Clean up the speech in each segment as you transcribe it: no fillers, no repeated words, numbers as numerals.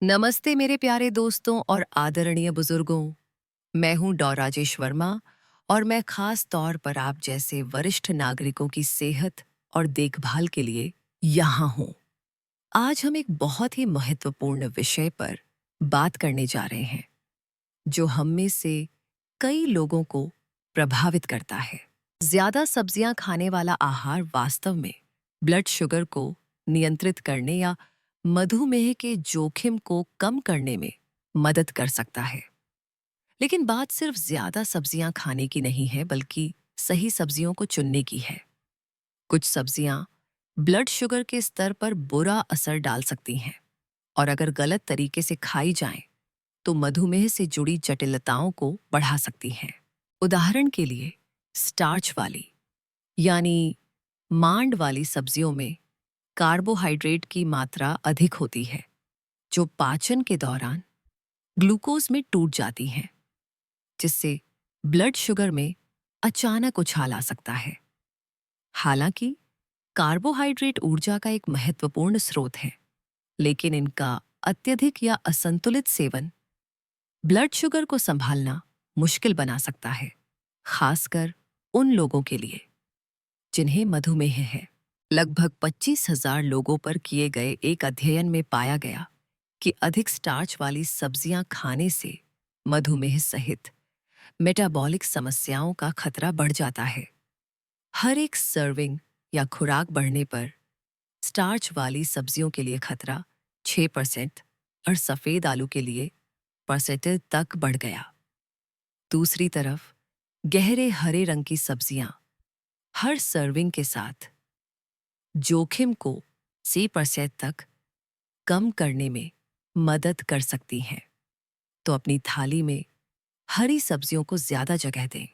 नमस्ते मेरे प्यारे दोस्तों और आदरणीय बुजुर्गों। मैं हूं डॉ राजेश वर्मा और मैं खास तौर पर आप जैसे वरिष्ठ नागरिकों की सेहत और देखभाल के लिए यहाँ हूं। आज हम एक बहुत ही महत्वपूर्ण विषय पर बात करने जा रहे हैं जो हम में से कई लोगों को प्रभावित करता है। ज्यादा सब्जियां खाने वाला आहार वास्तव में ब्लड शुगर को नियंत्रित करने या मधुमेह के जोखिम को कम करने में मदद कर सकता है। लेकिन बात सिर्फ ज्यादा सब्जियां खाने की नहीं है, बल्कि सही सब्जियों को चुनने की है। कुछ सब्जियां ब्लड शुगर के स्तर पर बुरा असर डाल सकती हैं और अगर गलत तरीके से खाई जाएं, तो मधुमेह से जुड़ी जटिलताओं को बढ़ा सकती हैं। उदाहरण के लिए, स्टार्च वाली यानी मांड वाली सब्जियों में कार्बोहाइड्रेट की मात्रा अधिक होती है, जो पाचन के दौरान ग्लूकोज में टूट जाती हैं, जिससे ब्लड शुगर में अचानक उछाल आ सकता है। हालांकि कार्बोहाइड्रेट ऊर्जा का एक महत्वपूर्ण स्रोत है, लेकिन इनका अत्यधिक या असंतुलित सेवन ब्लड शुगर को संभालना मुश्किल बना सकता है, खासकर उन लोगों के लिए जिन्हें मधुमेह है। लगभग 25,000 लोगों पर किए गए एक अध्ययन में पाया गया कि अधिक स्टार्च वाली सब्जियां खाने से मधुमेह सहित मेटाबॉलिक समस्याओं का खतरा बढ़ जाता है। हर एक सर्विंग या खुराक बढ़ने पर स्टार्च वाली सब्जियों के लिए खतरा 6% और सफेद आलू के लिए परसेंटेज तक बढ़ गया। दूसरी तरफ, गहरे हरे रंग की सब्जियां हर सर्विंग के साथ जोखिम को 6% तक कम करने में मदद कर सकती हैं। तो अपनी थाली में हरी सब्जियों को ज्यादा जगह दें।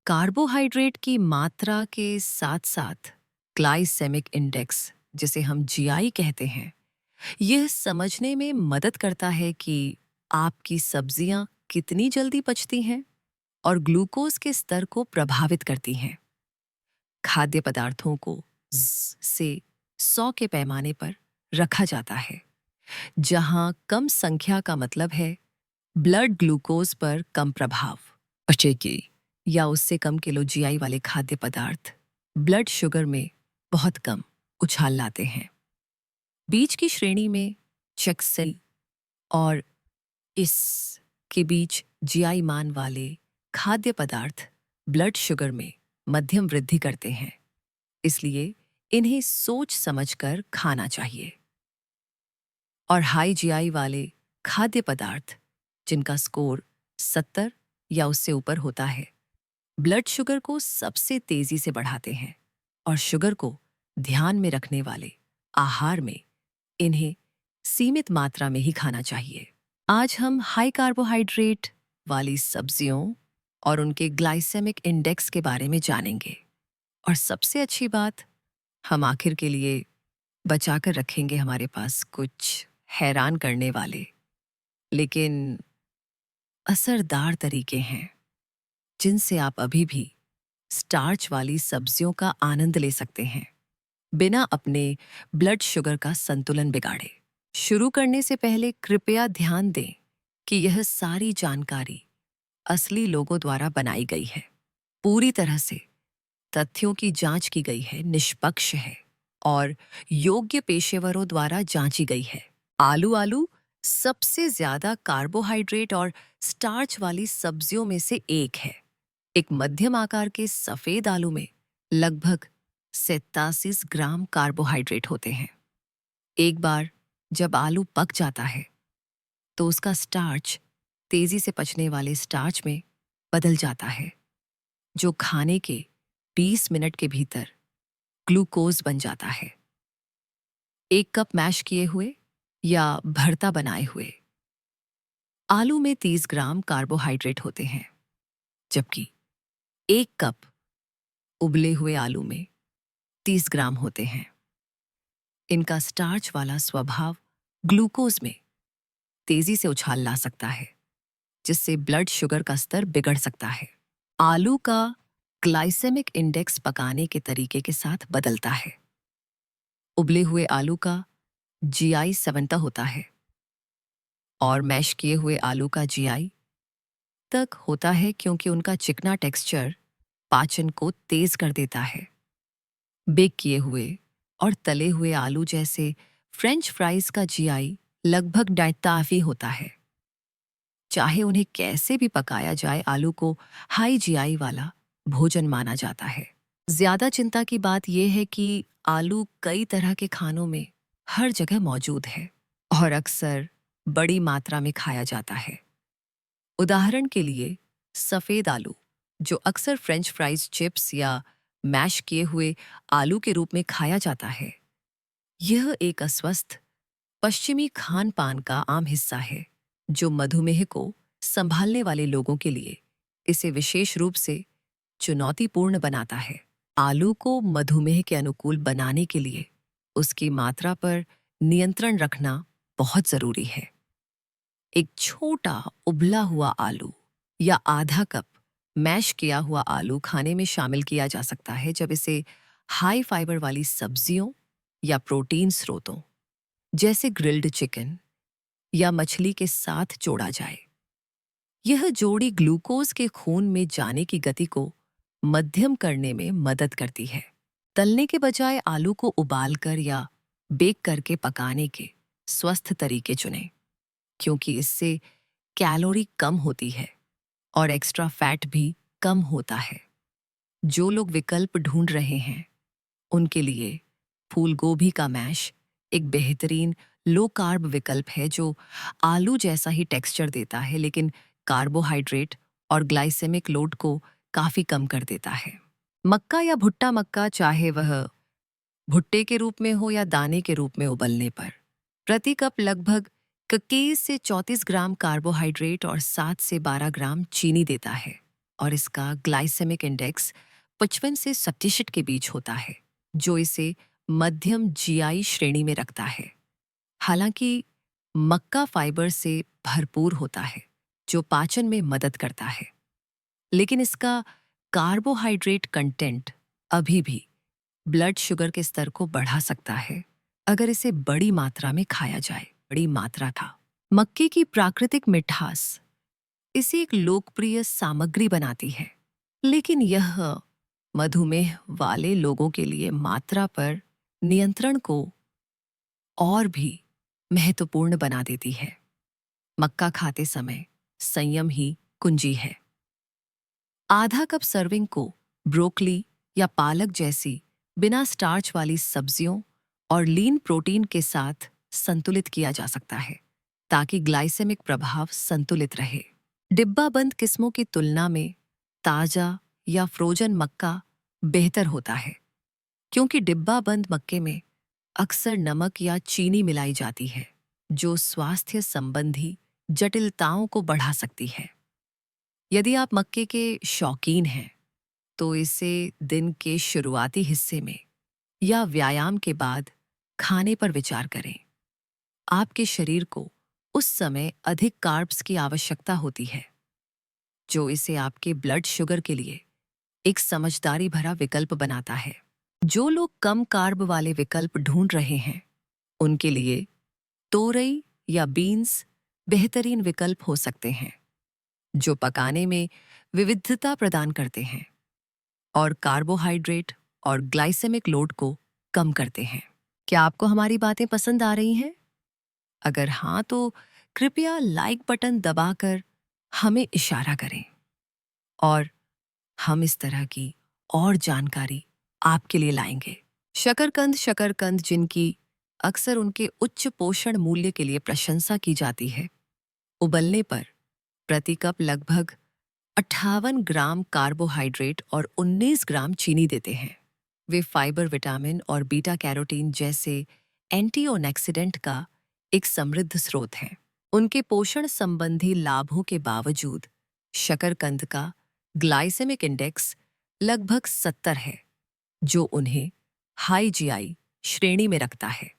कार्बोहाइड्रेट की मात्रा के साथ साथ ग्लाइसेमिक इंडेक्स, जिसे हम जीआई कहते हैं, यह समझने में मदद करता है कि आपकी सब्जियां कितनी जल्दी पचती हैं और ग्लूकोज के स्तर को प्रभावित करती हैं। खाद्य पदार्थों को से 100 के पैमाने पर रखा जाता है, जहां कम संख्या का मतलब है ब्लड ग्लूकोज पर कम प्रभाव। की या उससे कम किलो जीआई वाले खाद्य पदार्थ ब्लड शुगर में बहुत कम उछाल लाते हैं। बीच की श्रेणी में चेक्सेल और इस के बीच जीआई मान वाले खाद्य पदार्थ ब्लड शुगर में मध्यम वृद्धि करते हैं, इसलिए इन्हें सोच समझकर खाना चाहिए। और हाई जीआई वाले खाद्य पदार्थ, जिनका स्कोर 70 या उससे ऊपर होता है, ब्लड शुगर को सबसे तेजी से बढ़ाते हैं और शुगर को ध्यान में रखने वाले आहार में इन्हें सीमित मात्रा में ही खाना चाहिए। आज हम हाई कार्बोहाइड्रेट वाली सब्जियों और उनके ग्लाइसेमिक इंडेक्स के बारे में जानेंगे। और सबसे अच्छी बात, हम आखिर के लिए बचाकर रखेंगे हमारे पास कुछ हैरान करने वाले लेकिन असरदार तरीके हैं, जिनसे आप अभी भी स्टार्च वाली सब्जियों का आनंद ले सकते हैं, बिना अपने ब्लड शुगर का संतुलन बिगाड़े। शुरू करने से पहले कृपया ध्यान दें कि यह सारी जानकारी असली लोगों द्वारा बनाई गई है, पूरी तरह से तथ्यों की जांच की गई है, निष्पक्ष है और योग्य पेशेवरों द्वारा जांची गई है। आलू सबसे ज्यादा कार्बोहाइड्रेट और स्टार्च वाली सब्जियों में से एक है। एक मध्यम आकार के सफेद आलू में लगभग 87 ग्राम कार्बोहाइड्रेट होते हैं। एक बार जब आलू पक जाता है, तो उसका स्टार्च तेजी से पचने वाले स्टार्च में बदल जाता है, जो खाने के 20 मिनट के भीतर ग्लूकोज बन जाता है। एक कप मैश किए हुए या भरता बनाए हुए आलू में 30 ग्राम कार्बोहाइड्रेट होते हैं, जबकि एक कप उबले हुए आलू में 30 ग्राम होते हैं। इनका स्टार्च वाला स्वभाव ग्लूकोज में तेजी से उछाल ला सकता है, जिससे ब्लड शुगर का स्तर बिगड़ सकता है। आलू का ग्लाइसेमिक इंडेक्स पकाने के तरीके के साथ बदलता है। उबले हुए आलू का जीआई 70 होता है, और मैश किए हुए आलू का जीआई तक होता है, क्योंकि उनका चिकना टेक्सचर पाचन को तेज कर देता है। बेक किए हुए और तले हुए आलू जैसे फ्रेंच फ्राइज का जीआई लगभग डायताफी होता है। चाहे उन्हें कैसे भी पकाया जाए, आलू को हाई जीआई वाला भोजन माना जाता है। ज्यादा चिंता की बात यह है कि आलू कई तरह के खानों में हर जगह मौजूद है और अक्सर बड़ी मात्रा में खाया जाता है। उदाहरण के लिए सफ़ेद आलू, जो अक्सर फ्रेंच फ्राइज, चिप्स या मैश किए हुए आलू के रूप में खाया जाता है, यह एक अस्वस्थ पश्चिमी खान पान का आम हिस्सा है जो मधुमेह को संभालने वाले लोगों के लिए इसे विशेष रूप से चुनौतीपूर्ण बनाता है। आलू को मधुमेह के अनुकूल बनाने के लिए उसकी मात्रा पर नियंत्रण रखना बहुत जरूरी है। एक छोटा उबला हुआ आलू या आधा कप मैश किया हुआ आलू खाने में शामिल किया जा सकता है जब इसे हाई फाइबर वाली सब्जियों या प्रोटीन स्रोतों जैसे ग्रिल्ड चिकन या मछली के साथ जोड़ा जाए। यह जोड़ी ग्लूकोज के खून में जाने की गति को मध्यम करने में मदद करती है। तलने के बजाय आलू को उबालकर या बेक करके पकाने के स्वस्थ तरीके चुनें, क्योंकि इससे कैलोरी कम होती है और एक्स्ट्रा फैट भी कम होता है। जो लोग विकल्प ढूंढ रहे हैं, उनके लिए फूल गोभी का मैश एक बेहतरीन लो कार्ब विकल्प है जो आलू जैसा ही टेक्सचर देता है, लेकिन कार्बोहाइड्रेट और ग्लाइसेमिक लोड को काफ़ी कम कर देता है। मक्का या भुट्टा मक्का, चाहे वह भुट्टे के रूप में हो या दाने के रूप में उबलने पर, प्रति कप लगभग 21 से 34 ग्राम कार्बोहाइड्रेट और 7 से 12 ग्राम चीनी देता है और इसका ग्लाइसेमिक इंडेक्स 55 से 67 के बीच होता है, जो इसे मध्यम जीआई श्रेणी में रखता है। हालांकि मक्का फाइबर से भरपूर होता है जो पाचन में मदद करता है, लेकिन इसका कार्बोहाइड्रेट कंटेंट अभी भी ब्लड शुगर के स्तर को बढ़ा सकता है अगर इसे बड़ी मात्रा में खाया जाए। बड़ी मात्रा था मक्के की प्राकृतिक मिठास इसे एक लोकप्रिय सामग्री बनाती है, लेकिन यह मधुमेह वाले लोगों के लिए मात्रा पर नियंत्रण को और भी महत्वपूर्ण बना देती है। मक्का खाते समय संयम ही कुंजी है। आधा कप सर्विंग को ब्रोकली या पालक जैसी बिना स्टार्च वाली सब्जियों और लीन प्रोटीन के साथ संतुलित किया जा सकता है ताकि ग्लाइसेमिक प्रभाव संतुलित रहे। डिब्बाबंद किस्मों की तुलना में ताज़ा या फ्रोजन मक्का बेहतर होता है, क्योंकि डिब्बाबंद मक्के में अक्सर नमक या चीनी मिलाई जाती है जो स्वास्थ्य संबंधी जटिलताओं को बढ़ा सकती है। यदि आप मक्के के शौकीन हैं, तो इसे दिन के शुरुआती हिस्से में या व्यायाम के बाद खाने पर विचार करें। आपके शरीर को उस समय अधिक कार्ब्स की आवश्यकता होती है, जो इसे आपके ब्लड शुगर के लिए एक समझदारी भरा विकल्प बनाता है। जो लोग कम कार्ब वाले विकल्प ढूंढ रहे हैं, उनके लिए तोरई या बीन्स बेहतरीन विकल्प हो सकते हैं, जो पकाने में विविधता प्रदान करते हैं और कार्बोहाइड्रेट और ग्लाइसेमिक लोड को कम करते हैं। क्या आपको हमारी बातें पसंद आ रही हैं? अगर हाँ, तो कृपया लाइक बटन दबाकर हमें इशारा करें और हम इस तरह की और जानकारी आपके लिए लाएंगे। शकरकंद जिनकी अक्सर उनके उच्च पोषण मूल्य के लिए प्रशंसा की जाती है, उबलने पर प्रति कप लगभग 58 ग्राम कार्बोहाइड्रेट और 19 ग्राम चीनी देते हैं। वे फाइबर, विटामिन और बीटा कैरोटीन जैसे एंटीऑक्सीडेंट का एक समृद्ध स्रोत हैं। उनके पोषण संबंधी लाभों के बावजूद शकरकंद का ग्लाइसेमिक इंडेक्स लगभग 70 है, जो उन्हें हाई जीआई श्रेणी में रखता है।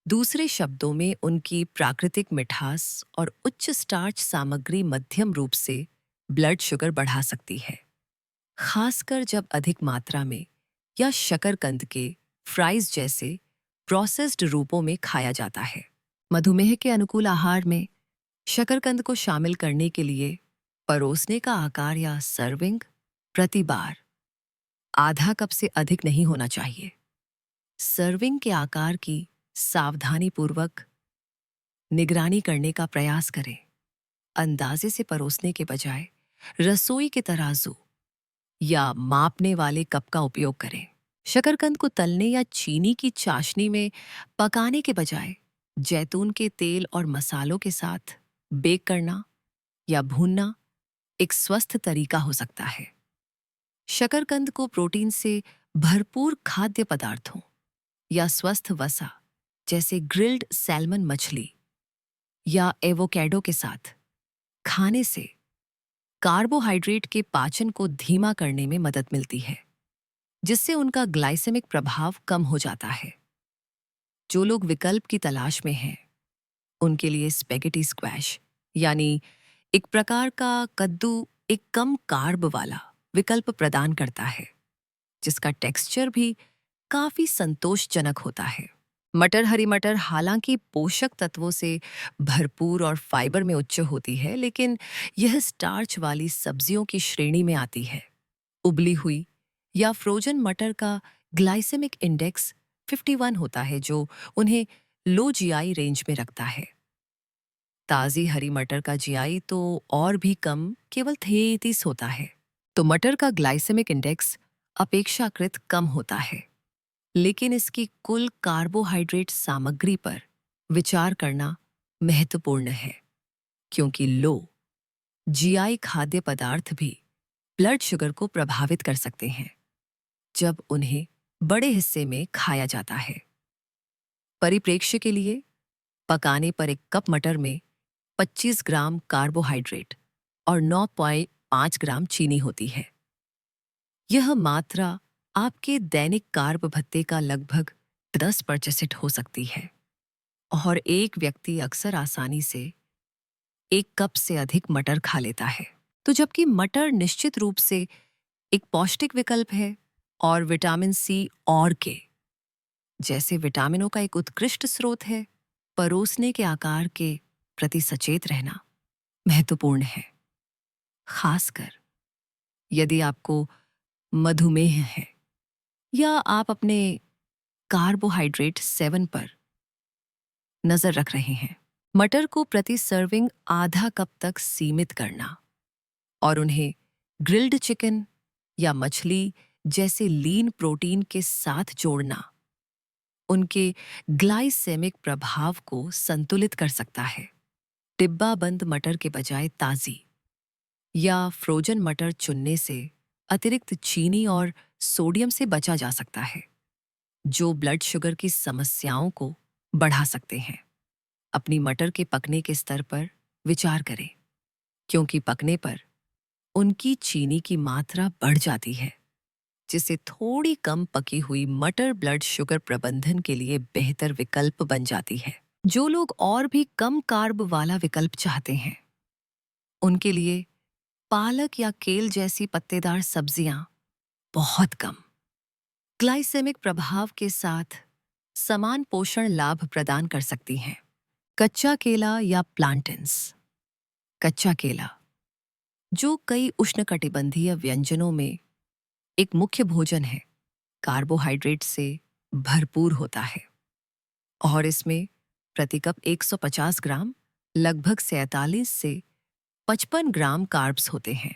दूसरे शब्दों में, उनकी प्राकृतिक मिठास और उच्च स्टार्च सामग्री मध्यम रूप से ब्लड शुगर बढ़ा सकती है, खासकर जब अधिक मात्रा में या शकरकंद के फ्राइज जैसे प्रोसेस्ड रूपों में खाया जाता है। मधुमेह के अनुकूल आहार में शकरकंद को शामिल करने के लिए परोसने का आकार या सर्विंग प्रति बार आधा कप से अधिक नहीं होना चाहिए। सर्विंग के आकार की सावधानीपूर्वक निगरानी करने का प्रयास करें। अंदाजे से परोसने के बजाय रसोई के तराजू या मापने वाले कप का उपयोग करें। शकरकंद को तलने या चीनी की चाशनी में पकाने के बजाय जैतून के तेल और मसालों के साथ बेक करना या भूनना एक स्वस्थ तरीका हो सकता है। शकरकंद को प्रोटीन से भरपूर खाद्य पदार्थों या स्वस्थ वसा जैसे ग्रिल्ड सैल्मन मछली या एवोकैडो के साथ खाने से कार्बोहाइड्रेट के पाचन को धीमा करने में मदद मिलती है, जिससे उनका ग्लाइसेमिक प्रभाव कम हो जाता है। जो लोग विकल्प की तलाश में हैं, उनके लिए स्पेगेटी स्क्वैश यानी एक प्रकार का कद्दू एक कम कार्ब वाला विकल्प प्रदान करता है, जिसका टेक्सचर भी काफी संतोषजनक होता है। मटर हरी मटर हालांकि पोषक तत्वों से भरपूर और फाइबर में उच्च होती है, लेकिन यह स्टार्च वाली सब्जियों की श्रेणी में आती है। उबली हुई या फ्रोजन मटर का ग्लाइसेमिक इंडेक्स 51 होता है, जो उन्हें लो जीआई रेंज में रखता है। ताज़ी हरी मटर का जीआई तो और भी कम, केवल 33 होता है। तो मटर का ग्लाइसेमिक इंडेक्स अपेक्षाकृत कम होता है, लेकिन इसकी कुल कार्बोहाइड्रेट सामग्री पर विचार करना महत्वपूर्ण है, क्योंकि लो जीआई खाद्य पदार्थ भी ब्लड शुगर को प्रभावित कर सकते हैं जब उन्हें बड़े हिस्से में खाया जाता है। परिप्रेक्ष्य के लिए, पकाने पर एक कप मटर में 25 ग्राम कार्बोहाइड्रेट और 9.5 ग्राम चीनी होती है। यह मात्रा आपके दैनिक कार्ब भत्ते का लगभग 10% हो सकती है, और एक व्यक्ति अक्सर आसानी से 1 कप से अधिक मटर खा लेता है। तो जबकि मटर निश्चित रूप से एक पौष्टिक विकल्प है और विटामिन सी और के जैसे विटामिनों का एक उत्कृष्ट स्रोत है, परोसने के आकार के प्रति सचेत रहना महत्वपूर्ण है, खासकर यदि आपको मधुमेह है या आप अपने कार्बोहाइड्रेट सेवन पर नजर रख रहे हैं। मटर को प्रति सर्विंग आधा कप तक सीमित करना और उन्हें ग्रिल्ड चिकन या मछली जैसे लीन प्रोटीन के साथ जोड़ना उनके ग्लाइसेमिक प्रभाव को संतुलित कर सकता है। डिब्बाबंद मटर के बजाय ताज़ी या फ्रोजन मटर चुनने से अतिरिक्त चीनी और सोडियम से बचा जा सकता है, जो ब्लड शुगर की समस्याओं को बढ़ा सकते हैं। अपनी मटर के पकने के स्तर पर विचार करें, क्योंकि पकने पर उनकी चीनी की मात्रा बढ़ जाती है, जिससे थोड़ी कम पकी हुई मटर ब्लड शुगर प्रबंधन के लिए बेहतर विकल्प बन जाती है। जो लोग और भी कम कार्ब वाला विकल्प चाहते हैं, उनके लिए पालक या केल जैसी पत्तेदार सब्जियां बहुत कम ग्लाइसेमिक प्रभाव के साथ समान पोषण लाभ प्रदान कर सकती हैं। कच्चा केला या प्लांटेन्स। कच्चा केला, जो कई उष्णकटिबंधीय व्यंजनों में एक मुख्य भोजन है, कार्बोहाइड्रेट से भरपूर होता है और इसमें प्रति कप 150 ग्राम लगभग 47 से 55 ग्राम कार्ब्स होते हैं,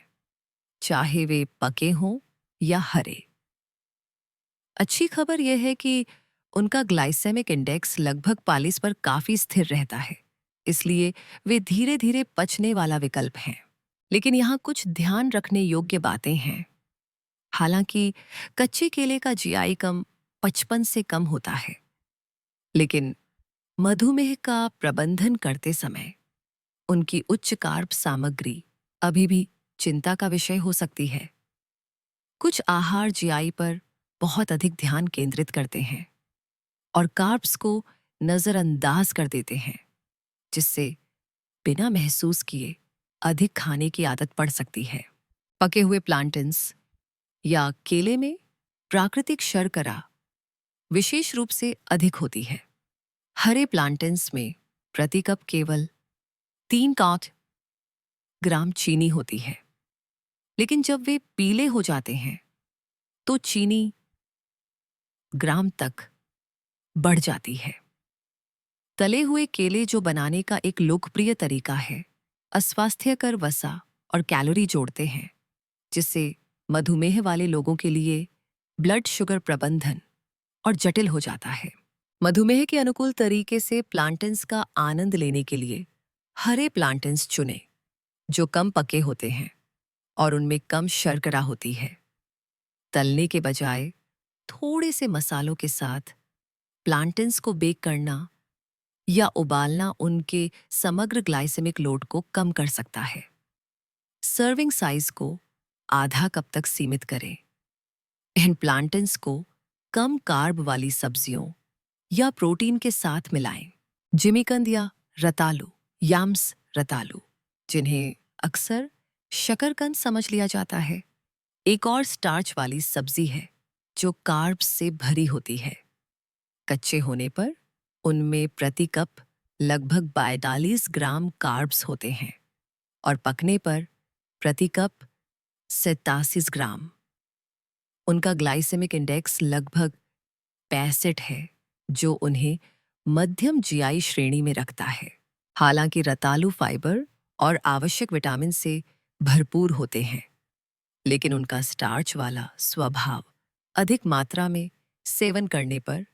चाहे वे पके हों या हरे। अच्छी खबर यह है कि उनका ग्लाइसेमिक इंडेक्स लगभग 40 पर काफी स्थिर रहता है, इसलिए वे धीरे धीरे पचने वाला विकल्प हैं। लेकिन यहाँ कुछ ध्यान रखने योग्य बातें हैं। हालांकि कच्चे केले का जीआई कम 55 से कम होता है, लेकिन मधुमेह का प्रबंधन करते समय उनकी उच्च कार्ब सामग्री अभी भी चिंता का विषय हो सकती है। कुछ आहार जीआई पर बहुत अधिक ध्यान केंद्रित करते हैं और कार्ब्स को नजरअंदाज कर देते हैं, जिससे बिना महसूस किए अधिक खाने की आदत पड़ सकती है। पके हुए प्लांटेन्स या केले में प्राकृतिक शर्करा विशेष रूप से अधिक होती है। हरे प्लांटेन्स में प्रति कप केवल 3 ग्राम चीनी होती है। लेकिन जब वे पीले हो जाते हैं तो चीनी ग्राम तक बढ़ जाती है। तले हुए केले जो बनाने का एक लोकप्रिय तरीका है, अस्वास्थ्यकर वसा और कैलोरी जोड़ते हैं, जिससे मधुमेह वाले लोगों के लिए ब्लड शुगर प्रबंधन और जटिल हो जाता है। मधुमेह के अनुकूल तरीके से प्लांटेन्स का आनंद लेने के लिए हरे प्लांटेन्स चुनें, जो कम पके होते हैं और उनमें कम शर्करा होती है। तलने के बजाय थोड़े से मसालों के साथ प्लांटेन्स को बेक करना या उबालना उनके समग्र ग्लाइसेमिक लोड को कम कर सकता है। सर्विंग साइज को आधा कप तक सीमित करें। इन प्लांटेन्स को कम कार्ब वाली सब्जियों या प्रोटीन के साथ मिलाएं। जिमीकंद या रतालू, याम्स रतालू, जिन्हें अक्सर शकरकंद समझ लिया जाता है, एक और स्टार्च वाली सब्जी है जो कार्ब्स से भरी होती है। कच्चे होने पर उनमें प्रति कप लगभग 42 ग्राम कार्ब्स होते हैं और पकने पर प्रति कप 87 ग्राम। उनका ग्लाइसेमिक इंडेक्स लगभग 65 है, जो उन्हें मध्यम जीआई श्रेणी में रखता है। हालांकि रतालू फाइबर और आवश्यक विटामिन से भरपूर होते हैं, लेकिन उनका स्टार्च वाला स्वभाव अधिक मात्रा में सेवन करने पर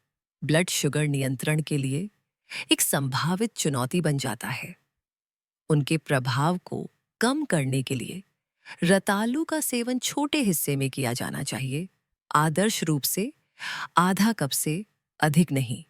ब्लड शुगर नियंत्रण के लिए एक संभावित चुनौती बन जाता है। उनके प्रभाव को कम करने के लिए रतालू का सेवन छोटे हिस्से में किया जाना चाहिए, आदर्श रूप से आधा कप से अधिक नहीं।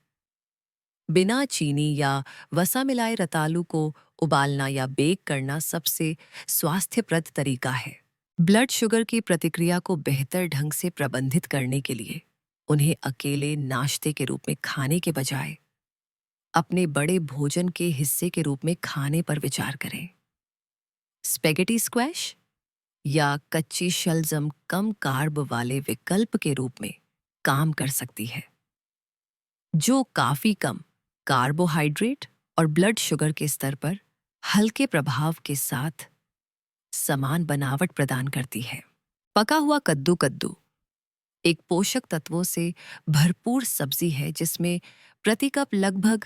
बिना चीनी या वसा मिलाए रतालू को उबालना या बेक करना सबसे स्वास्थ्यप्रद तरीका है। ब्लड शुगर की प्रतिक्रिया को बेहतर ढंग से प्रबंधित करने के लिए उन्हें अकेले नाश्ते के रूप में खाने के बजाय अपने बड़े भोजन के हिस्से के रूप में खाने पर विचार करें। स्पेगेटी स्क्वैश या कच्ची शलजम कम कार्ब वाले विकल्प के रूप में काम कर सकती है, जो काफी कम कार्बोहाइड्रेट और ब्लड शुगर के स्तर पर हल्के प्रभाव के साथ समान बनावट प्रदान करती है। पका हुआ कद्दू एक पोषक तत्वों से भरपूर सब्जी है जिसमें प्रति कप लगभग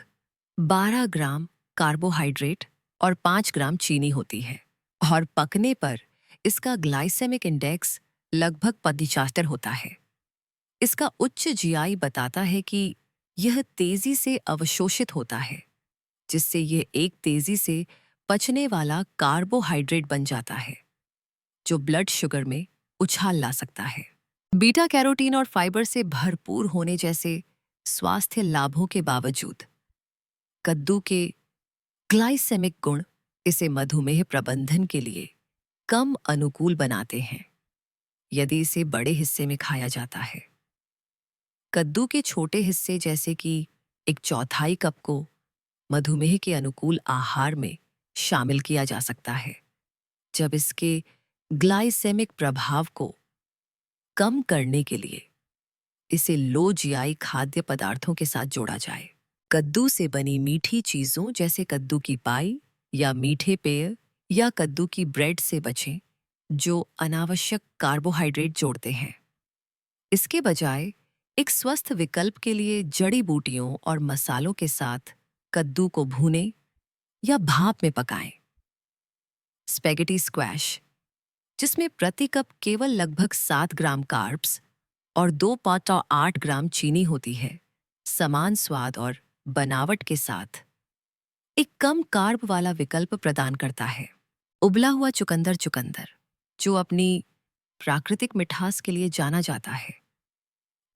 12 ग्राम कार्बोहाइड्रेट और 5 ग्राम चीनी होती है और पकने पर इसका ग्लाइसेमिक इंडेक्स लगभग 75 होता है। इसका उच्च जीआई बताता है कि यह तेजी से अवशोषित होता है, जिससे यह एक तेजी से पचने वाला कार्बोहाइड्रेट बन जाता है, जो ब्लड शुगर में उछाल ला सकता है। बीटा कैरोटीन और फाइबर से भरपूर होने जैसे स्वास्थ्य लाभों के बावजूद कद्दू के ग्लाइसेमिक गुण इसे मधुमेह प्रबंधन के लिए कम अनुकूल बनाते हैं यदि इसे बड़े हिस्से में खाया जाता है। कद्दू के छोटे हिस्से जैसे कि 1/4 कप को मधुमेह के अनुकूल आहार में शामिल किया जा सकता है, जब इसके ग्लाइसेमिक प्रभाव को कम करने के लिए इसे लो जीआई खाद्य पदार्थों के साथ जोड़ा जाए। कद्दू से बनी मीठी चीजों जैसे कद्दू की पाई या मीठे पेय या कद्दू की ब्रेड से बचें, जो अनावश्यक कार्बोहाइड्रेट जोड़ते हैं। इसके बजाय एक स्वस्थ विकल्प के लिए जड़ी बूटियों और मसालों के साथ कद्दू को भूनें या भाप में पकाएं। स्पेगेटी स्क्वैश, जिसमें प्रति कप केवल लगभग 7 ग्राम कार्ब्स और 2.8 ग्राम चीनी होती है, समान स्वाद और बनावट के साथ एक कम कार्ब वाला विकल्प प्रदान करता है। उबला हुआ चुकंदर, जो अपनी प्राकृतिक मिठास के लिए जाना जाता है,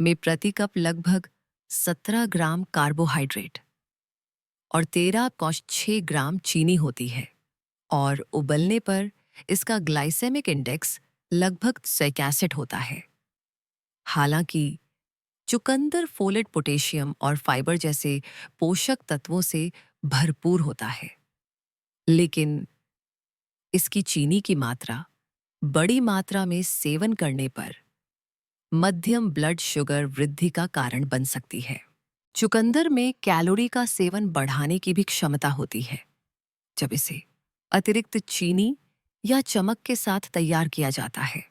में प्रति कप लगभग 17 ग्राम कार्बोहाइड्रेट और 13.6 ग्राम चीनी होती है और उबलने पर इसका ग्लाइसेमिक इंडेक्स लगभग 61 होता है। हालांकि चुकंदर फोलेट, पोटेशियम और फाइबर जैसे पोषक तत्वों से भरपूर होता है, लेकिन इसकी चीनी की मात्रा बड़ी मात्रा में सेवन करने पर मध्यम ब्लड शुगर वृद्धि का कारण बन सकती है। चुकंदर में कैलोरी का सेवन बढ़ाने की भी क्षमता होती है जब इसे अतिरिक्त चीनी या चमक के साथ तैयार किया जाता है।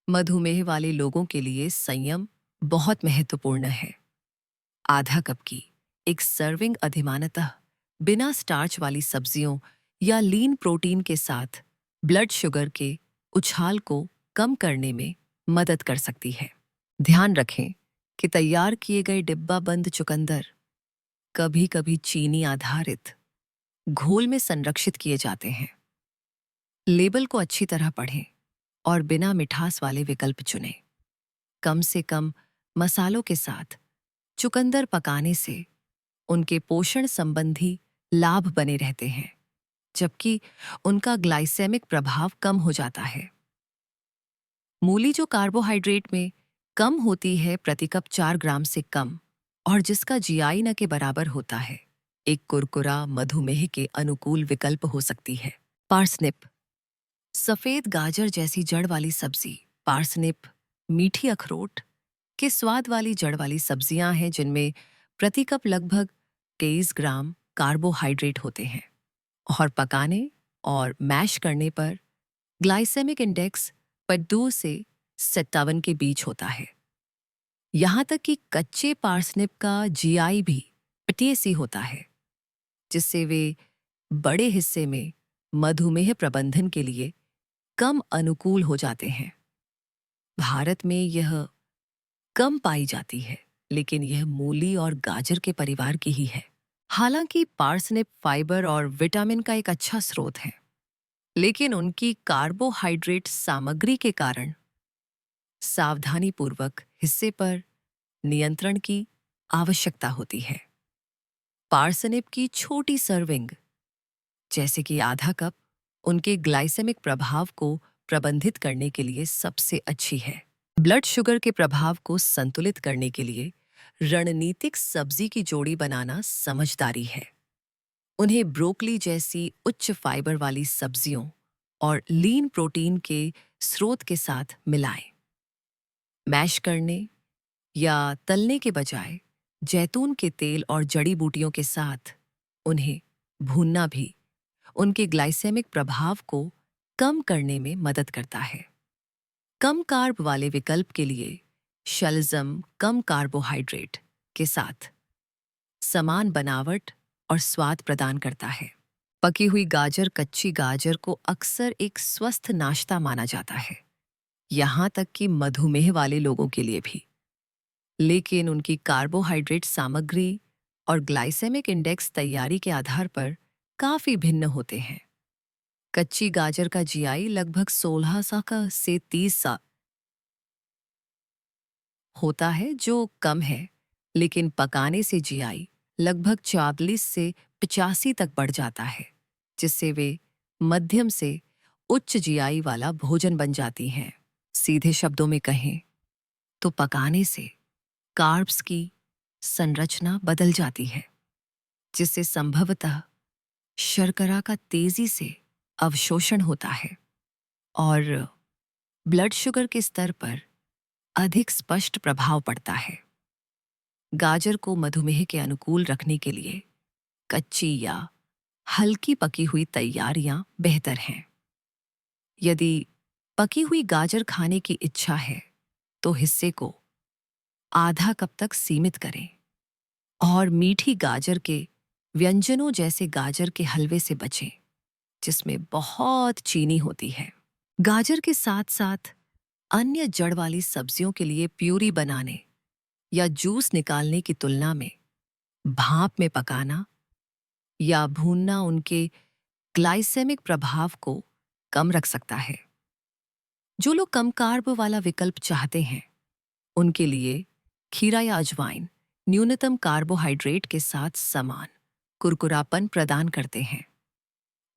मधुमेह वाले लोगों के लिए संयम बहुत महत्वपूर्ण है। आधा कप की एक सर्विंग अधिमानतः बिना स्टार्च वाली सब्जियों या लीन प्रोटीन के साथ ब्लड शुगर के उछाल को कम करने में मदद कर सकती है। ध्यान रखें कि तैयार किए गए डिब्बा बंद चुकंदर कभी कभी चीनी आधारित घोल में संरक्षित किए जाते हैं। लेबल को अच्छी तरह पढ़ें और बिना मिठास वाले विकल्प चुनें। कम से कम मसालों के साथ चुकंदर पकाने से उनके पोषण संबंधी लाभ बने रहते हैं, जबकि उनका ग्लाइसेमिक प्रभाव कम हो जाता है। मूली जो कार्बोहाइड्रेट में कम होती है, प्रति कप 4 ग्राम से कम, और जिसका जीआई न के बराबर होता है, एक कुरकुरा मधुमेह के अनुकूल विकल्प हो सकती है। पार्सनिप, सफेद गाजर जैसी जड़ वाली सब्जी। पार्सनिप मीठी अखरोट के स्वाद वाली जड़ वाली सब्जियां हैं जिनमें प्रति कप लगभग 23 ग्राम कार्बोहाइड्रेट होते हैं और पकाने और मैश करने पर ग्लाइसेमिक इंडेक्स पर 2 से 57 के बीच होता है। यहाँ तक कि कच्चे पार्सनिप का जीआई भी 88 होता है, जिससे वे बड़े हिस्से में मधुमेह प्रबंधन के लिए कम अनुकूल हो जाते हैं। भारत में यह कम पाई जाती है, लेकिन यह मूली और गाजर के परिवार की ही है। हालांकि पार्सनिप फाइबर और विटामिन का एक अच्छा स्रोत है, लेकिन उनकी कार्बोहाइड्रेट सामग्री के कारण सावधानीपूर्वक हिस्से पर नियंत्रण की आवश्यकता होती है। पार्सनिप की छोटी सर्विंग, जैसे कि आधा कप, उनके ग्लाइसेमिक प्रभाव को प्रबंधित करने के लिए सबसे अच्छी है। ब्लड शुगर के प्रभाव को संतुलित करने के लिए रणनीतिक सब्जी की जोड़ी बनाना समझदारी है। उन्हें ब्रोकली जैसी उच्च फाइबर वाली सब्जियों और लीन प्रोटीन के स्रोत के साथ मिलाएं। मैश करने या तलने के बजाय जैतून के तेल और जड़ी बूटियों के साथ उन्हें भूनना भी उनके ग्लाइसेमिक प्रभाव को कम करने में मदद करता है। कम कार्ब वाले विकल्प के लिए शलजम कम कार्बोहाइड्रेट के साथ समान बनावट और स्वाद प्रदान करता है। पकी हुई गाजर, कच्ची गाजर को अक्सर एक स्वस्थ नाश्ता माना जाता है, यहाँ तक कि मधुमेह वाले लोगों के लिए भी। लेकिन उनकी कार्बोहाइड्रेट सामग्री और ग्लाइसेमिक इंडेक्स तैयारी के आधार पर काफी भिन्न होते हैं। कच्ची गाजर का जीआई लगभग 16 से 30 होता है, जो कम है, लेकिन पकाने से जीआई लगभग 40 से 85 तक बढ़ जाता है, जिससे वे मध्यम से उच्च जीआई वाला भोजन बन जाती हैं। सीधे शब्दों में कहें तो पकाने से कार्ब्स की संरचना बदल जाती है, जिससे संभवतः शर्करा का तेजी से अवशोषण होता है और ब्लड शुगर के स्तर पर अधिक स्पष्ट प्रभाव पड़ता है। गाजर को मधुमेह के अनुकूल रखने के लिए कच्ची या हल्की पकी हुई तैयारियां बेहतर हैं। यदि पकी हुई गाजर खाने की इच्छा है तो हिस्से को आधा कप तक सीमित करें और मीठी गाजर के व्यंजनों जैसे गाजर के हलवे से बचें, जिसमें बहुत चीनी होती है। गाजर के साथ साथ अन्य जड़ वाली सब्जियों के लिए प्यूरी बनाने या जूस निकालने की तुलना में भाप में पकाना या भूनना उनके ग्लाइसेमिक प्रभाव को कम रख सकता है। जो लोग कम कार्ब वाला विकल्प चाहते हैं, उनके लिए खीरा या अजवाइन न्यूनतम कार्बोहाइड्रेट के साथ समान कुरकुरापन प्रदान करते हैं,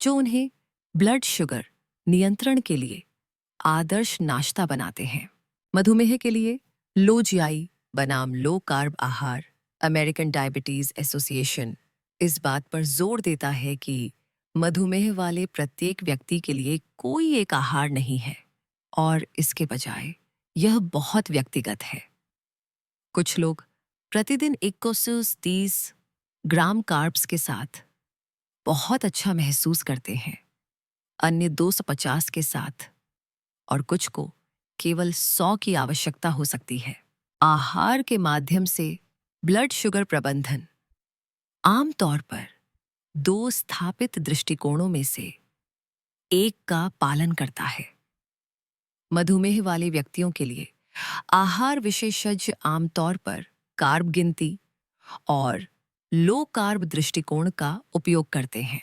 जो उन्हें ब्लड शुगर नियंत्रण के लिए आदर्श नाश्ता बनाते हैं। मधुमेह के लिए लो जीआई बनाम लो कार्ब आहार। अमेरिकन डायबिटीज एसोसिएशन इस बात पर जोर देता है कि मधुमेह वाले प्रत्येक व्यक्ति के लिए कोई एक आहार नहीं है और इसके बजाय यह बहुत व्यक्तिगत है। कुछ लोग प्रतिदिन 130 ग्राम कार्ब्स के साथ बहुत अच्छा महसूस करते हैं, अन्य 250 के साथ, और कुछ को केवल 100 की आवश्यकता हो सकती है। आहार के माध्यम से ब्लड शुगर प्रबंधन आमतौर पर 2 स्थापित दृष्टिकोणों में से एक का पालन करता है। मधुमेह वाले व्यक्तियों के लिए आहार विशेषज्ञ आमतौर पर कार्ब गिनती और लो कार्ब दृष्टिकोण का उपयोग करते हैं।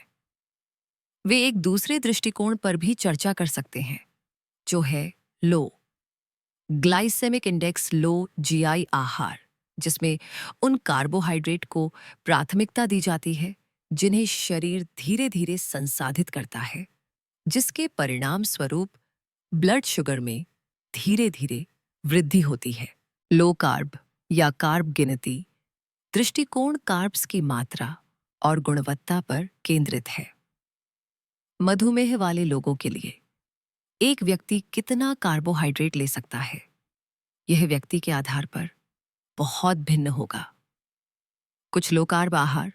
वे एक दूसरे दृष्टिकोण पर भी चर्चा कर सकते हैं, जो है लो ग्लाइसेमिक इंडेक्स, लो जीआई आहार, जिसमें उन कार्बोहाइड्रेट को प्राथमिकता दी जाती है जिन्हें शरीर धीरे धीरे संसाधित करता है, जिसके परिणाम स्वरूप ब्लड शुगर में धीरे धीरे वृद्धि होती है। लो कार्ब या कार्ब गिनती दृष्टिकोण कार्ब्स की मात्रा और गुणवत्ता पर केंद्रित है। मधुमेह वाले लोगों के लिए एक व्यक्ति कितना कार्बोहाइड्रेट ले सकता है, यह व्यक्ति के आधार पर बहुत भिन्न होगा। कुछ लो कार्ब आहार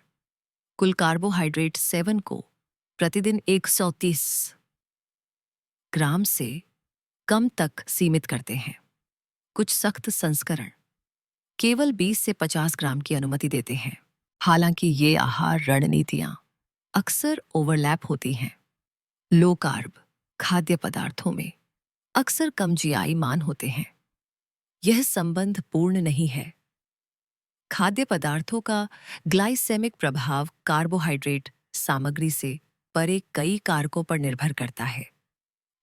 कुल कार्बोहाइड्रेट सेवन को प्रतिदिन 130 ग्राम से कम तक सीमित करते हैं। कुछ सख्त संस्करण केवल 20 से 50 ग्राम की अनुमति देते हैं। हालांकि ये आहार रणनीतियां अक्सर ओवरलैप होती हैं। लो कार्ब खाद्य पदार्थों में अक्सर कम जीआई मान होते हैं। यह संबंध पूर्ण नहीं है। खाद्य पदार्थों का ग्लाइसेमिक प्रभाव कार्बोहाइड्रेट सामग्री से परे कई कारकों पर निर्भर करता है,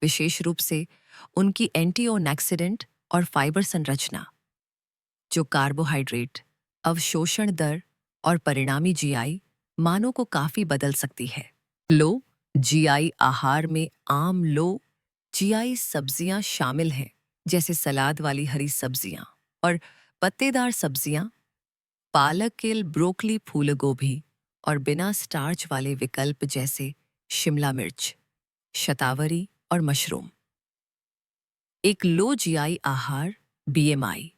विशेष रूप से उनकी एंटीऑक्सीडेंट और फाइबर संरचना, जो कार्बोहाइड्रेट अवशोषण दर और परिणामी जीआई मानों को काफी बदल सकती है। लो जीआई आहार में आम लो जीआई सब्जियां शामिल हैं, जैसे सलाद वाली हरी सब्जियां और पत्तेदार सब्जियां, पालक, केल, ब्रोकली, फूल गोभी और बिना स्टार्च वाले विकल्प जैसे शिमला मिर्च, शतावरी और मशरूम। एक लो जीआई आहार बीएमआई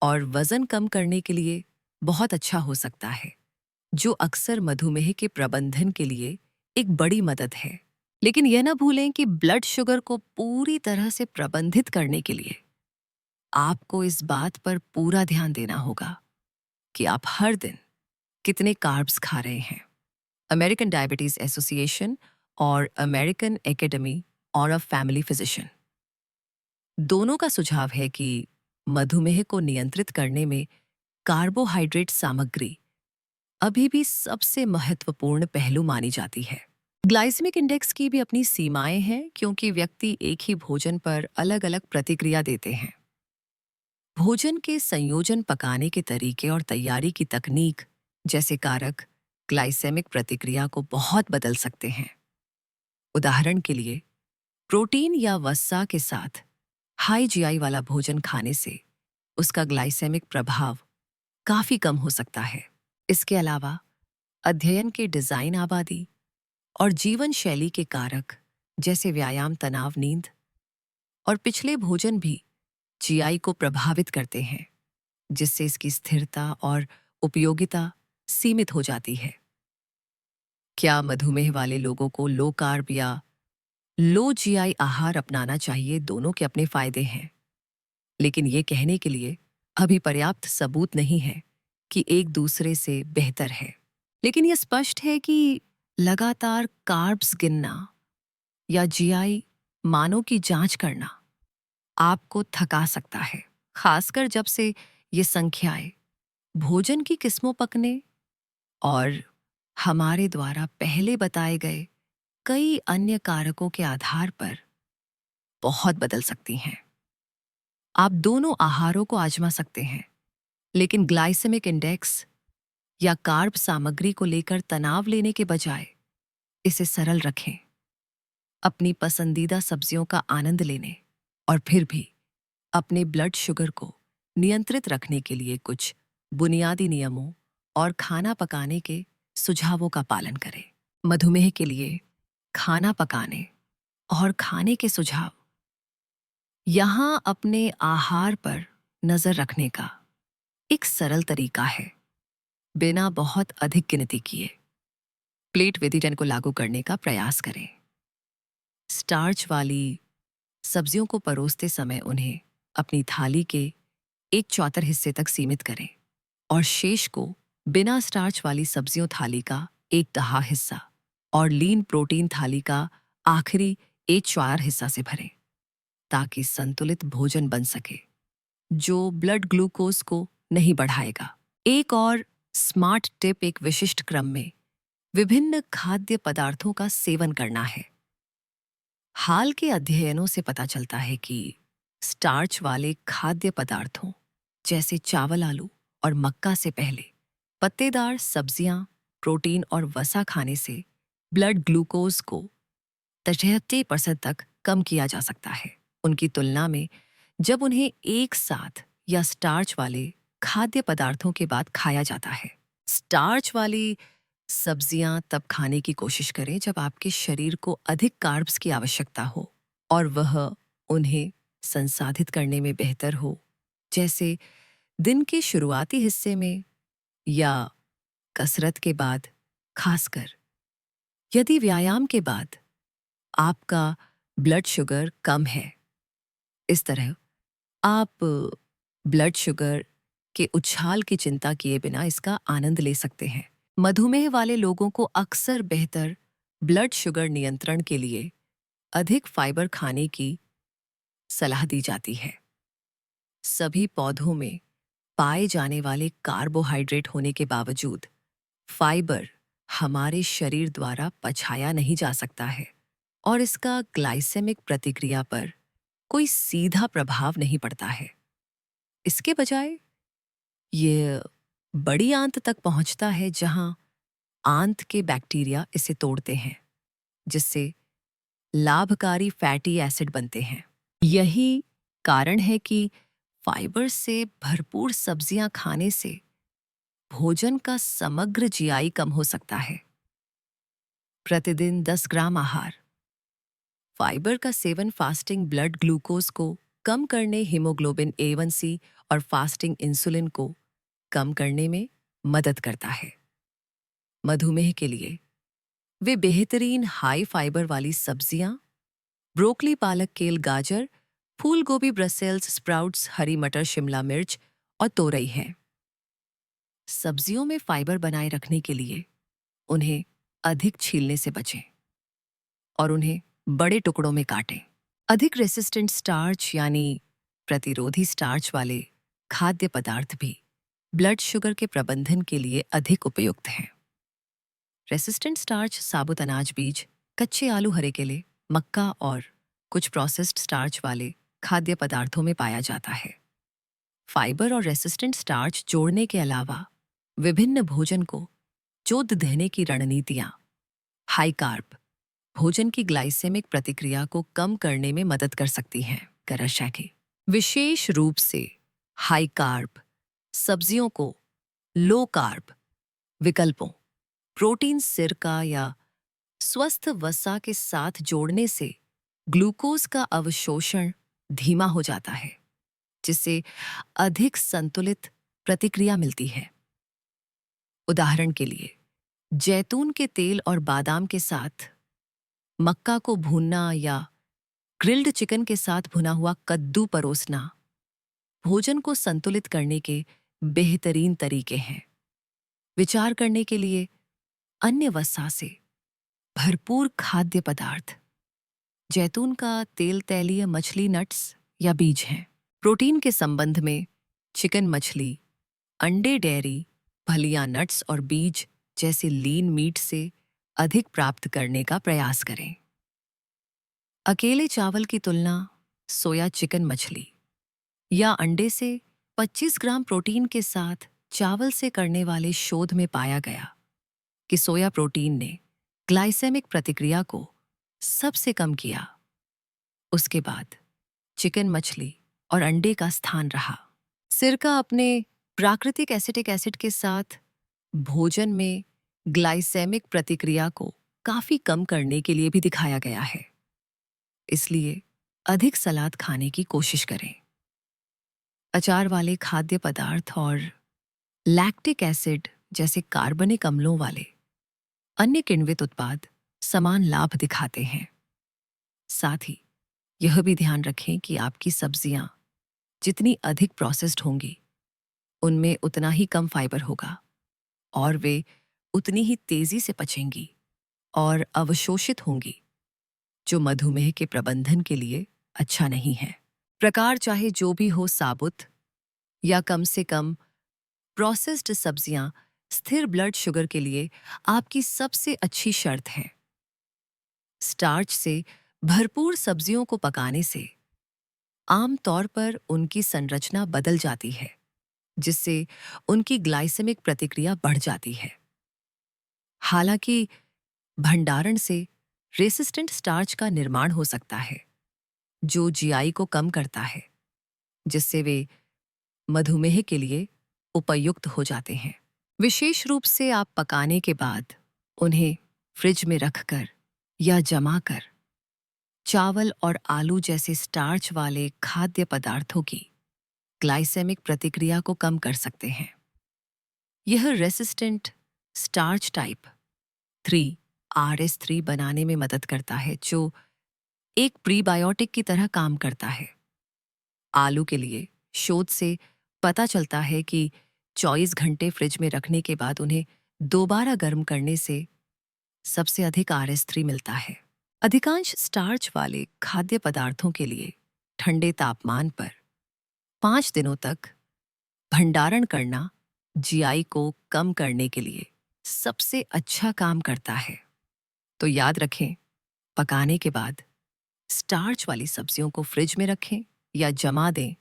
और वजन कम करने के लिए बहुत अच्छा हो सकता है, जो अक्सर मधुमेह के प्रबंधन के लिए एक बड़ी मदद है। लेकिन यह न भूलें कि ब्लड शुगर को पूरी तरह से प्रबंधित करने के लिए आपको इस बात पर पूरा ध्यान देना होगा कि आप हर दिन कितने कार्ब्स खा रहे हैं। अमेरिकन डायबिटीज एसोसिएशन और अमेरिकन एकेडमी और अ फैमिली फिजिशियन दोनों का सुझाव है कि मधुमेह को नियंत्रित करने में कार्बोहाइड्रेट सामग्री अभी भी सबसे महत्वपूर्ण पहलू मानी जाती है। ग्लाइसेमिक इंडेक्स की भी अपनी सीमाएं हैं, क्योंकि व्यक्ति एक ही भोजन पर अलग अलग प्रतिक्रिया देते हैं। भोजन के संयोजन, पकाने के तरीके और तैयारी की तकनीक जैसे कारक ग्लाइसेमिक प्रतिक्रिया को बहुत बदल सकते हैं। उदाहरण के लिए, प्रोटीन या वसा के साथ हाई जीआई वाला भोजन खाने से उसका ग्लाइसेमिक प्रभाव काफी कम हो सकता है। इसके अलावा अध्ययन के डिजाइन, आबादी और जीवन शैली के कारक जैसे व्यायाम, तनाव, नींद और पिछले भोजन भी जीआई को प्रभावित करते हैं, जिससे इसकी स्थिरता और उपयोगिता सीमित हो जाती है। क्या मधुमेह वाले लोगों को लो कार्ब या लो जीआई आहार अपनाना चाहिए? दोनों के अपने फायदे हैं, लेकिन ये कहने के लिए अभी पर्याप्त सबूत नहीं है कि एक दूसरे से बेहतर है। लेकिन यह स्पष्ट है कि लगातार कार्ब्स गिनना या जीआई मानों की जांच करना आपको थका सकता है, खासकर जब से ये संख्याएं भोजन की किस्मों, पकने और हमारे द्वारा पहले बताए गए कई अन्य कारकों के आधार पर बहुत बदल सकती हैं। आप दोनों आहारों को आजमा सकते हैं, लेकिन ग्लाइसेमिक इंडेक्स या कार्ब सामग्री को लेकर तनाव लेने के बजाय इसे सरल रखें। अपनी पसंदीदा सब्जियों का आनंद लेने और फिर भी अपने ब्लड शुगर को नियंत्रित रखने के लिए कुछ बुनियादी नियमों और खाना पकाने के सुझावों का पालन करें। मधुमेह के लिए खाना पकाने और खाने के सुझाव। यहाँ अपने आहार पर नजर रखने का एक सरल तरीका है, बिना बहुत अधिक गिनती किए प्लेट विधि 10 को लागू करने का प्रयास करें। स्टार्च वाली सब्जियों को परोसते समय उन्हें अपनी थाली के एक चौथाई हिस्से तक सीमित करें और शेष को बिना स्टार्च वाली सब्जियों थाली का एक दहा हिस्सा और लीन प्रोटीन थाली का आखिरी एक चौथाई हिस्सा से भरें, ताकि संतुलित भोजन बन सके जो ब्लड ग्लूकोज को नहीं बढ़ाएगा। एक और स्मार्ट टिप एक विशिष्ट क्रम में विभिन्न खाद्य पदार्थों का सेवन करना है। हाल के अध्ययनों से पता चलता है कि स्टार्च वाले खाद्य पदार्थों जैसे चावल, आलू और मक्का से पहले पत्तेदार सब्जियां, प्रोटीन और वसा खाने से ब्लड ग्लूकोज को 73% तक कम किया जा सकता है, उनकी तुलना में जब उन्हें एक साथ या स्टार्च वाले खाद्य पदार्थों के बाद खाया जाता है। स्टार्च वाली सब्जियां तब खाने की कोशिश करें जब आपके शरीर को अधिक कार्ब्स की आवश्यकता हो और वह उन्हें संसाधित करने में बेहतर हो, जैसे दिन के शुरुआती हिस्से में या कसरत के बाद, खासकर यदि व्यायाम के बाद आपका ब्लड शुगर कम है। इस तरह आप ब्लड शुगर के उछाल की चिंता किए बिना इसका आनंद ले सकते हैं। मधुमेह वाले लोगों को अक्सर बेहतर ब्लड शुगर नियंत्रण के लिए अधिक फाइबर खाने की सलाह दी जाती है। सभी पौधों में पाए जाने वाले कार्बोहाइड्रेट होने के बावजूद फाइबर हमारे शरीर द्वारा पचाया नहीं जा सकता है और इसका ग्लाइसेमिक प्रतिक्रिया पर कोई सीधा प्रभाव नहीं पड़ता है। इसके बजाय ये बड़ी आंत तक पहुंचता है, जहां आंत के बैक्टीरिया इसे तोड़ते हैं, जिससे लाभकारी फैटी एसिड बनते हैं। यही कारण है कि फाइबर से भरपूर सब्जियां खाने से भोजन का समग्र जीआई कम हो सकता है। प्रतिदिन 10 ग्राम आहार। फाइबर का सेवन फास्टिंग ब्लड ग्लूकोज को कम करने, हीमोग्लोबिन A1C और फास्टिंग इंसुलिन को कम करने में मदद करता है। मधुमेह के लिए वे बेहतरीन हाई फाइबर वाली सब्जियां ब्रोकली, पालक, केल, गाजर, फूल गोभी, ब्रसेल्स स्प्राउट्स, हरी मटर, शिमला मिर्च और तोरई हैं। सब्जियों में फाइबर बनाए रखने के लिए उन्हें अधिक छीलने से बचें और उन्हें बड़े टुकड़ों में काटें। अधिक रेसिस्टेंट स्टार्च यानी प्रतिरोधी स्टार्च वाले खाद्य पदार्थ भी ब्लड शुगर के प्रबंधन के लिए अधिक उपयुक्त हैं। रेसिस्टेंट स्टार्च साबुत अनाज बीज, कच्चे आलू, हरे केले, मक्का और कुछ प्रोसेस्ड स्टार्च वाले खाद्य पदार्थों में पाया जाता है। फाइबर और रेसिस्टेंट स्टार्च जोड़ने के अलावा विभिन्न भोजन को जोत देने की रणनीतियां हाई कार्ब भोजन की ग्लाइसेमिक प्रतिक्रिया को कम करने में मदद कर सकती हैं। करशाकी विशेष रूप से हाई कार्ब सब्जियों को लो कार्ब विकल्पों, प्रोटीन, सिरका या स्वस्थ वसा के साथ जोड़ने से ग्लूकोज का अवशोषण धीमा हो जाता है, जिससे अधिक संतुलित प्रतिक्रिया मिलती है। उदाहरण के लिए, जैतून के तेल और बादाम के साथ मक्का को भूनना या ग्रिल्ड चिकन के साथ भुना हुआ कद्दू परोसना भोजन को संतुलित करने के बेहतरीन तरीके हैं। विचार करने के लिए अन्य वसा से भरपूर खाद्य पदार्थ जैतून का तेल, तैलीय मछली, नट्स या बीज हैं। प्रोटीन के संबंध में चिकन, मछली, अंडे, डेयरी, फलियां, नट्स और बीज जैसे लीन मीट से अधिक प्राप्त करने का प्रयास करें। अकेले चावल की तुलना सोया, चिकन, मछली या अंडे से 25 ग्राम प्रोटीन के साथ चावल से करने वाले शोध में पाया गया कि सोया प्रोटीन ने ग्लाइसेमिक प्रतिक्रिया को सबसे कम किया। उसके बाद चिकन, मछली और अंडे का स्थान रहा। सिरका अपने प्राकृतिक एसिटिक एसिड के साथ भोजन में ग्लाइसेमिक प्रतिक्रिया को काफी कम करने के लिए भी दिखाया गया है। इसलिए अधिक सलाद खाने की कोशिश करें। अचार वाले खाद्य पदार्थ और लैक्टिक एसिड जैसे कार्बनिक अम्लों वाले अन्य किण्वित उत्पाद समान लाभ दिखाते हैं। साथ ही यह भी ध्यान रखें कि आपकी सब्जियां जितनी अधिक प्रोसेस्ड होंगी, उनमें उतना ही कम फाइबर होगा और वे उतनी ही तेजी से पचेंगी और अवशोषित होंगी, जो मधुमेह के प्रबंधन के लिए अच्छा नहीं है। प्रकार चाहे जो भी हो, साबुत या कम से कम प्रोसेस्ड सब्जियां स्थिर ब्लड शुगर के लिए आपकी सबसे अच्छी शर्त है। स्टार्च से भरपूर सब्जियों को पकाने से आमतौर पर उनकी संरचना बदल जाती है, जिससे उनकी ग्लाइसेमिक प्रतिक्रिया बढ़ जाती है। हालांकि भंडारण से रेसिस्टेंट स्टार्च का निर्माण हो सकता है, जो जीआई को कम करता है, जिससे वे मधुमेह के लिए उपयुक्त हो जाते हैं। विशेष रूप से आप पकाने के बाद उन्हें फ्रिज में रखकर या जमाकर चावल और आलू जैसे स्टार्च वाले खाद्य पदार्थों की ग्लाइसेमिक प्रतिक्रिया को कम कर सकते हैं। यह रेसिस्टेंट स्टार्च टाइप 3 RS3 बनाने में मदद करता है, जो एक प्रीबायोटिक की तरह काम करता है। आलू के लिए शोध से पता चलता है कि 24 घंटे फ्रिज में रखने के बाद उन्हें दोबारा गर्म करने से सबसे अधिक RS3 मिलता है। अधिकांश स्टार्च वाले खाद्य पदार्थों के लिए ठंडे तापमान पर 5 दिनों तक भंडारण करना जीआई को कम करने के लिए सबसे अच्छा काम करता है। तो याद रखें, पकाने के बाद स्टार्च वाली सब्जियों को फ्रिज में रखें या जमा दें।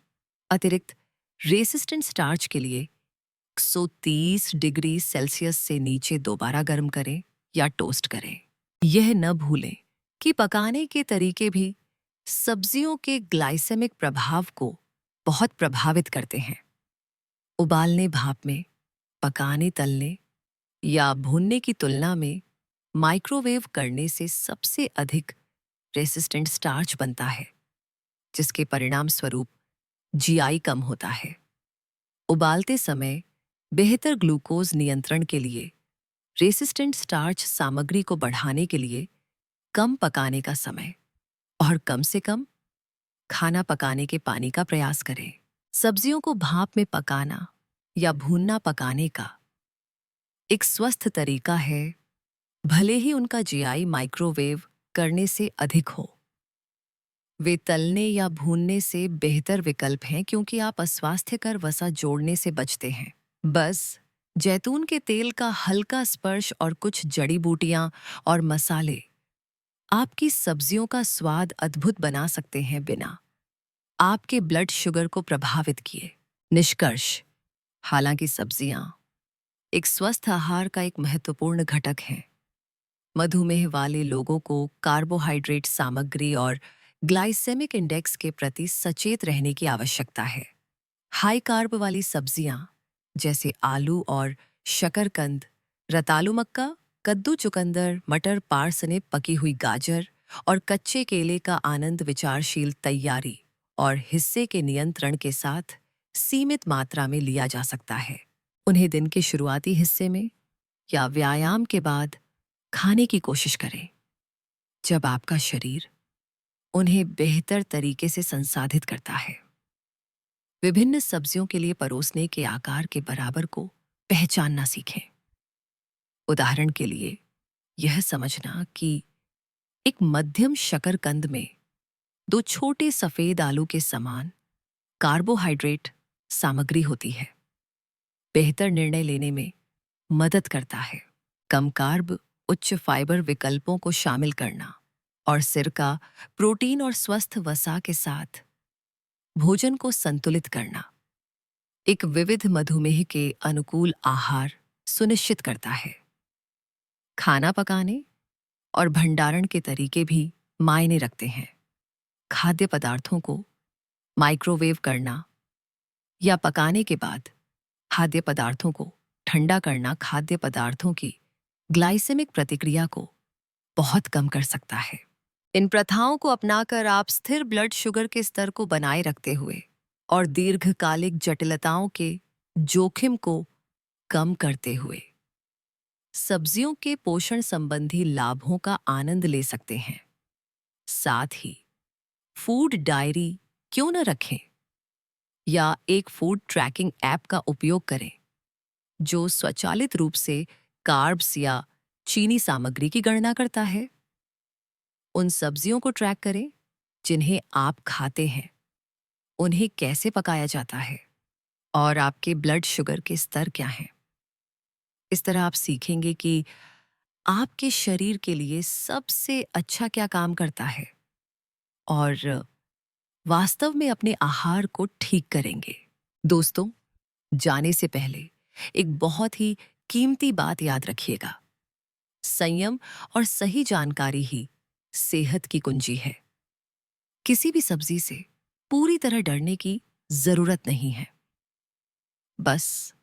अतिरिक्त रेसिस्टेंट स्टार्च के लिए 130 डिग्री सेल्सियस से नीचे दोबारा गर्म करें या टोस्ट करें। यह न भूलें कि पकाने के तरीके भी सब्जियों के ग्लाइसेमिक प्रभाव को बहुत प्रभावित करते हैं। उबालने, भाप में पकाने, तलने या भूनने की तुलना में माइक्रोवेव करने से सबसे अधिक रेसिस्टेंट स्टार्च बनता है, जिसके परिणाम स्वरूप जीआई कम होता है। उबालते समय बेहतर ग्लूकोज नियंत्रण के लिए रेसिस्टेंट स्टार्च सामग्री को बढ़ाने के लिए कम पकाने का समय और कम से कम खाना पकाने के पानी का प्रयास करें। सब्जियों को भाप में पकाना या भूनना पकाने का एक स्वस्थ तरीका है, भले ही उनका जीआई माइक्रोवेव करने से अधिक हो। वे तलने या भूनने से बेहतर विकल्प हैं, क्योंकि आप अस्वास्थ्यकर वसा जोड़ने से बचते हैं। बस जैतून के तेल का हल्का स्पर्श और कुछ जड़ी बूटियां और मसाले आपकी सब्जियों का स्वाद अद्भुत बना सकते हैं, बिना आपके ब्लड शुगर को प्रभावित किए। निष्कर्ष: हालांकि सब्जियां एक स्वस्थ आहार का एक महत्वपूर्ण घटक हैं, मधुमेह वाले लोगों को कार्बोहाइड्रेट सामग्री और ग्लाइसेमिक इंडेक्स के प्रति सचेत रहने की आवश्यकता है। हाई कार्ब वाली सब्जियां जैसे आलू और शकरकंद, रतालू मक्का, कद्दू, चुकंदर, मटर, पार्सनिप, पकी हुई गाजर और कच्चे केले का आनंद विचारशील तैयारी और हिस्से के नियंत्रण के साथ सीमित मात्रा में लिया जा सकता है। उन्हें दिन के शुरुआती हिस्से में या व्यायाम के बाद खाने की कोशिश करें, जब आपका शरीर उन्हें बेहतर तरीके से संसाधित करता है। विभिन्न सब्जियों के लिए परोसने के आकार के बराबर को पहचानना सीखें। उदाहरण के लिए, यह समझना कि एक मध्यम शकरकंद में 2 छोटे सफेद आलू के समान कार्बोहाइड्रेट सामग्री होती है, बेहतर निर्णय लेने में मदद करता है। कम कार्ब, उच्च फाइबर विकल्पों को शामिल करना और सिरका, प्रोटीन और स्वस्थ वसा के साथ भोजन को संतुलित करना एक विविध मधुमेह के अनुकूल आहार सुनिश्चित करता है। खाना पकाने और भंडारण के तरीके भी मायने रखते हैं। खाद्य पदार्थों को माइक्रोवेव करना या पकाने के बाद खाद्य पदार्थों को ठंडा करना खाद्य पदार्थों की ग्लाइसेमिक प्रतिक्रिया को बहुत कम कर सकता है। इन प्रथाओं को अपनाकर आप स्थिर ब्लड शुगर के स्तर को बनाए रखते हुए और दीर्घकालिक जटिलताओं के जोखिम को कम करते हुए सब्जियों के पोषण संबंधी लाभों का आनंद ले सकते हैं। साथ ही फूड डायरी क्यों न रखें या एक फूड ट्रैकिंग ऐप का उपयोग करें जो स्वचालित रूप से कार्ब्स या चीनी सामग्री की गणना करता है। उन सब्जियों को ट्रैक करें जिन्हें आप खाते हैं, उन्हें कैसे पकाया जाता है और आपके ब्लड शुगर के स्तर क्या हैं। इस तरह आप सीखेंगे कि आपके शरीर के लिए सबसे अच्छा क्या काम करता है और वास्तव में अपने आहार को ठीक करेंगे। दोस्तों, जाने से पहले एक बहुत ही कीमती बात याद रखिएगा। संयम और सही जानकारी ही सेहत की कुंजी है। किसी भी सब्जी से पूरी तरह डरने की जरूरत नहीं है। बस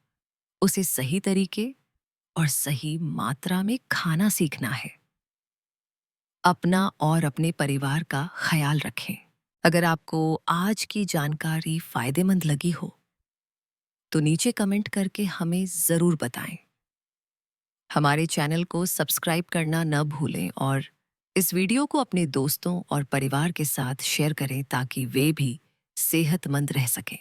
उसे सही तरीके और सही मात्रा में खाना सीखना है। अपना और अपने परिवार का ख्याल रखें। अगर आपको आज की जानकारी फायदेमंद लगी हो तो नीचे कमेंट करके हमें जरूर बताएं। हमारे चैनल को सब्सक्राइब करना न भूलें और इस वीडियो को अपने दोस्तों और परिवार के साथ शेयर करें ताकि वे भी सेहतमंद रह सकें।